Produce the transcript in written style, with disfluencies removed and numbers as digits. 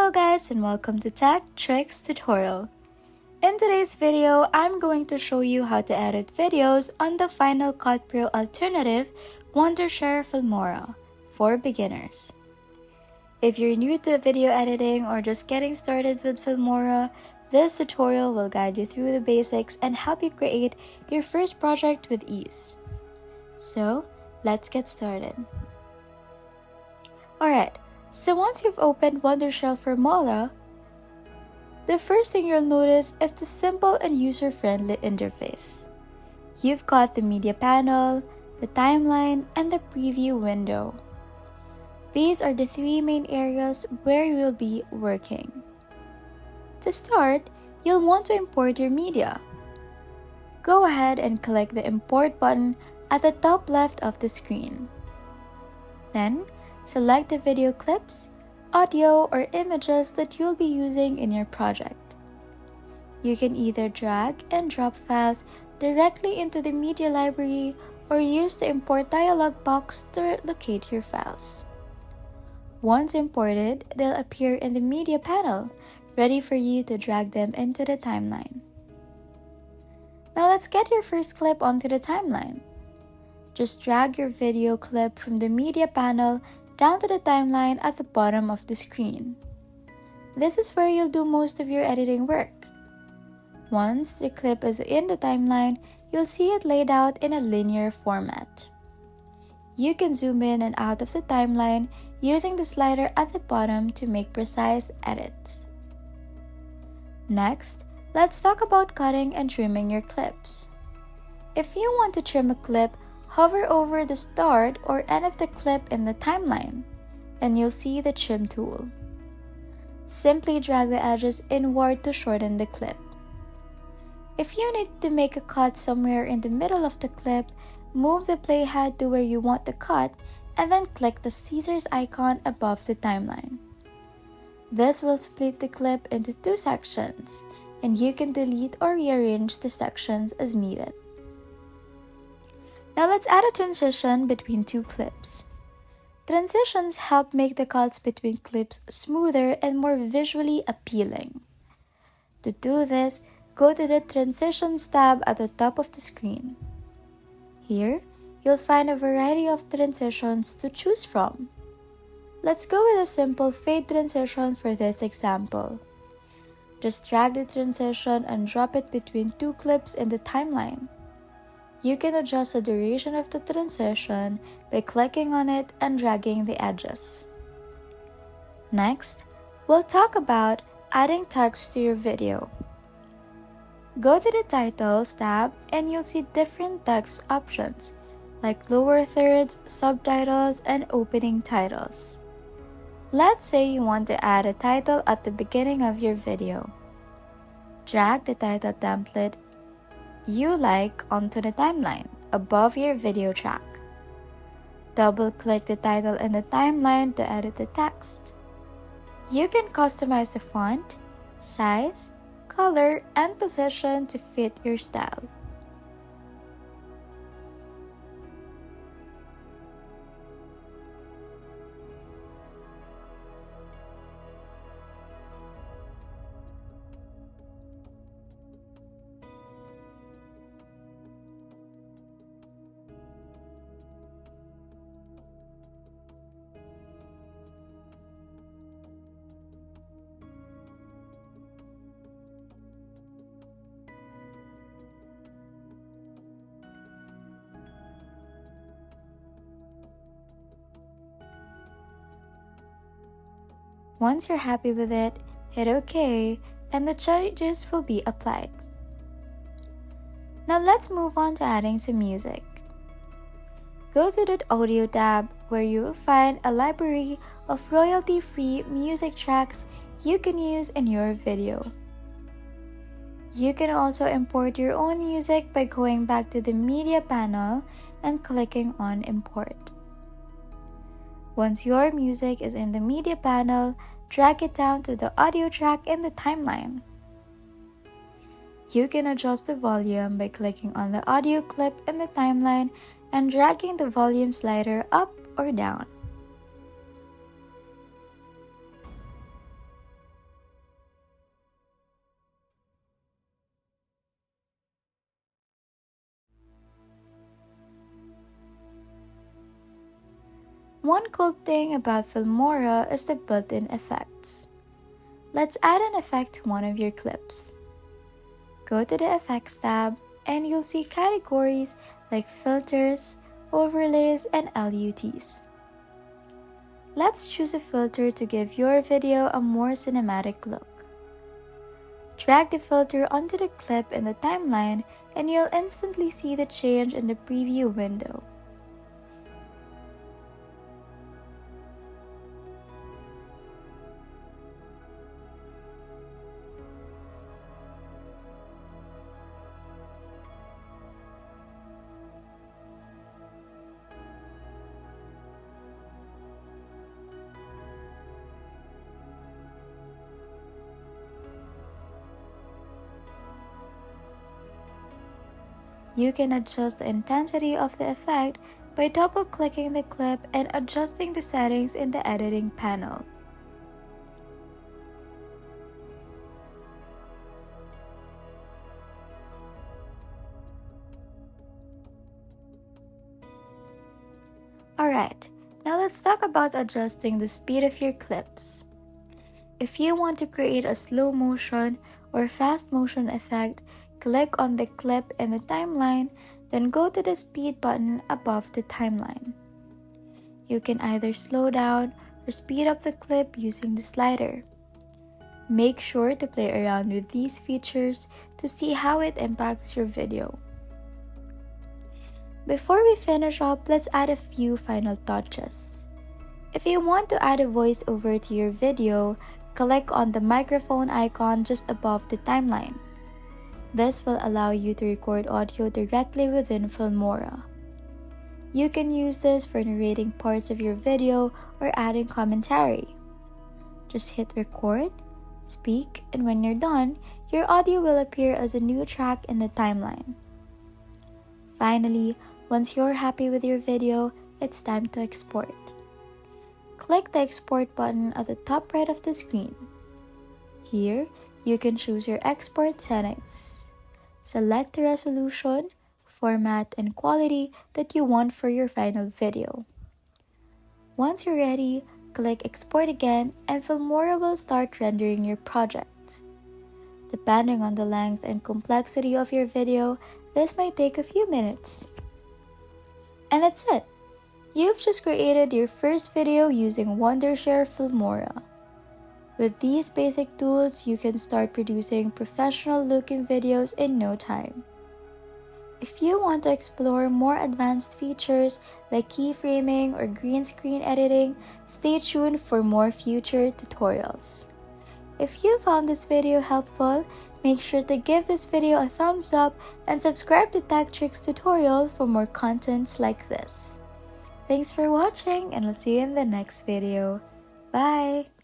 Hello guys and welcome to Tech Tricks tutorial. In today's video, I'm going to show you how to edit videos on the Final Cut Pro alternative Wondershare Filmora for beginners. If you're new to video editing or just getting started with Filmora, this tutorial will guide you through the basics and help you create your first project with ease. So, let's get started. Alright, so once you've opened Wondershare Filmora, the first thing you'll notice is the simple and user-friendly interface. You've got the media panel, the timeline, and the preview window. These are the three main areas where you'll be working. To start, you'll want to import your media. Go ahead and click the Import button at the top left of the screen. Then, select the video clips, audio, or images that you'll be using in your project. You can either drag and drop files directly into the media library or use the import dialog box to locate your files. Once imported, they'll appear in the media panel, ready for you to drag them into the timeline. Now let's get your first clip onto the timeline. Just drag your video clip from the media panel down to the timeline at the bottom of the screen. This is where you'll do most of your editing work. Once the clip is in the timeline, you'll see it laid out in a linear format. You can zoom in and out of the timeline using the slider at the bottom to make precise edits. Next, let's talk about cutting and trimming your clips. If you want to trim a clip, hover over the start or end of the clip in the timeline, and you'll see the trim tool. Simply drag the edges inward to shorten the clip. If you need to make a cut somewhere in the middle of the clip, move the playhead to where you want the cut and then click the scissors icon above the timeline. This will split the clip into two sections, and you can delete or rearrange the sections as needed. Now let's add a transition between two clips. Transitions help make the cuts between clips smoother and more visually appealing. To do this, go to the Transitions tab at the top of the screen. Here, you'll find a variety of transitions to choose from. Let's go with a simple fade transition for this example. Just drag the transition and drop it between two clips in the timeline. You can adjust the duration of the transition by clicking on it and dragging the edges. Next, we'll talk about adding text to your video. Go to the Titles tab and you'll see different text options like lower thirds, subtitles, and opening titles. Let's say you want to add a title at the beginning of your video. Drag the title template you like onto the timeline above your video track. Double-click the title in the timeline to edit the text. You can customize the font, size, color, and position to fit your style. Once you're happy with it, hit OK, and the changes will be applied. Now let's move on to adding some music. Go to the Audio tab where you will find a library of royalty-free music tracks you can use in your video. You can also import your own music by going back to the Media panel and clicking on Import. Once your music is in the Media panel, drag it down to the audio track in the timeline. You can adjust the volume by clicking on the audio clip in the timeline and dragging the volume slider up or down. One cool thing about Filmora is the built-in effects. Let's add an effect to one of your clips. Go to the Effects tab and you'll see categories like filters, overlays, and LUTs. Let's choose a filter to give your video a more cinematic look. Drag the filter onto the clip in the timeline and you'll instantly see the change in the preview window. You can adjust the intensity of the effect by double-clicking the clip and adjusting the settings in the editing panel. Alright, now let's talk about adjusting the speed of your clips. If you want to create a slow motion or fast motion effect, click on the clip in the timeline, then go to the speed button above the timeline. You can either slow down or speed up the clip using the slider. Make sure to play around with these features to see how it impacts your video. Before we finish up, let's add a few final touches. If you want to add a voiceover to your video, click on the microphone icon just above the timeline. This will allow you to record audio directly within Filmora. You can use this for narrating parts of your video or adding commentary. Just hit record, speak, and when you're done, your audio will appear as a new track in the timeline. Finally, once you're happy with your video, it's time to export. Click the export button at the top right of the screen. Here, you can choose your export settings. Select the resolution, format, and quality that you want for your final video. Once you're ready, click export again and Filmora will start rendering your project. Depending on the length and complexity of your video, this might take a few minutes. And that's it! You've just created your first video using Wondershare Filmora. With these basic tools, you can start producing professional-looking videos in no time. If you want to explore more advanced features like keyframing or green screen editing, stay tuned for more future tutorials. If you found this video helpful, make sure to give this video a thumbs up and subscribe to Tech Tricks Tutorial for more contents like this. Thanks for watching and I'll see you in the next video. Bye!